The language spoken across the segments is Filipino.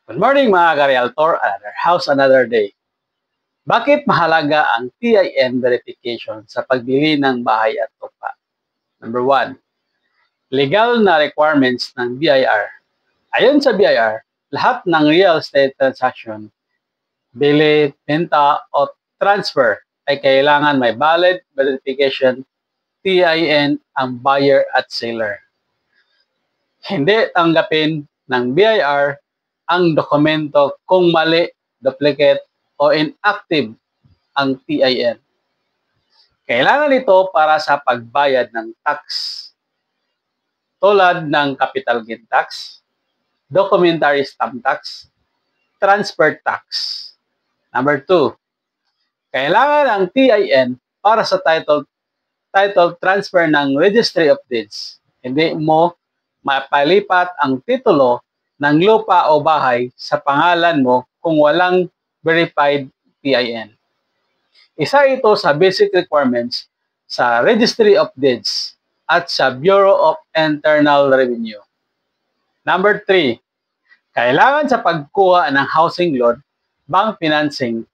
Good morning mga ka-realtor, another house, another day. Bakit mahalaga ang TIN verification sa pagbili ng bahay at lupa? Number 1, legal na requirements ng BIR. Ayon sa BIR, lahat ng real estate transaction, bili, benta o transfer ay kailangan may valid verification TIN ang buyer at seller. Hindi tanggapin ng BIR ang dokumento kung mali, duplicate, o inactive ang TIN. Kailangan ito para sa pagbayad ng tax, tulad ng capital gain tax, documentary stamp tax, transfer tax. Number 2, kailangan ang TIN para sa title transfer ng Registry of Deeds. Hindi mo mapalipat ang titulo ng lupa o bahay sa pangalan mo kung walang verified TIN. Isa ito sa basic requirements sa Registry of Deeds at sa Bureau of Internal Revenue. Number 3, kailangan sa pagkuha ng housing loan, bank financing,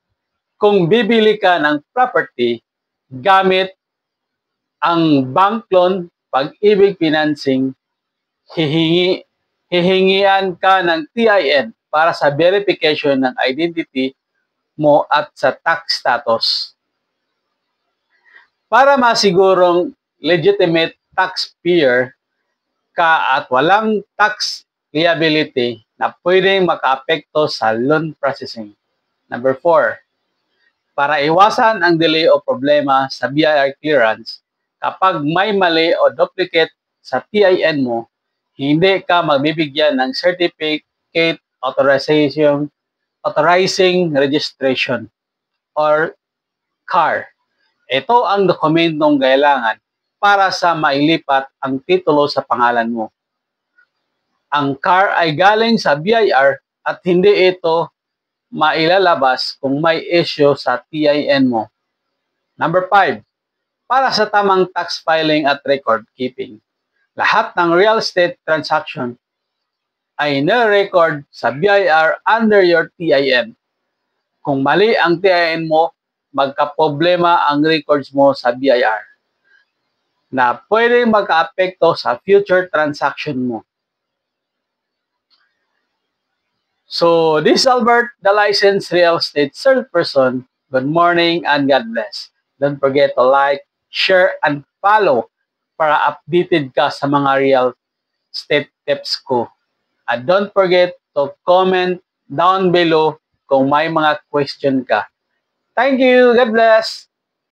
kung bibili ka ng property gamit ang bank loan, pag-ibig financing, hihingian ka ng TIN para sa verification ng identity mo at sa tax status. Para masigurong legitimate taxpayer ka at walang tax liability na pwedeng makaapekto sa loan processing. Number 4, para iwasan ang delay o problema sa BIR clearance, kapag may mali o duplicate sa TIN mo, hindi ka magbibigyan ng certificate authorizing registration or CAR. Ito ang dokumentong kailangan para sa mailipat ang titulo sa pangalan mo. Ang CAR ay galing sa BIR at hindi ito mailalabas kung may issue sa TIN mo. Number 5, para sa tamang tax filing at record keeping. Lahat ng real estate transaction ay na-record sa BIR under your TIN. Kung mali ang TIN mo, magkaproblema ang records mo sa BIR na pwedeng magka-apekto sa future transaction mo. So, this is Albert, the licensed real estate salesperson. Good morning and God bless. Don't forget to like, share, and follow para updated ka sa mga real estate tips ko. And don't forget to comment down below kung may mga question ka. Thank you. God bless.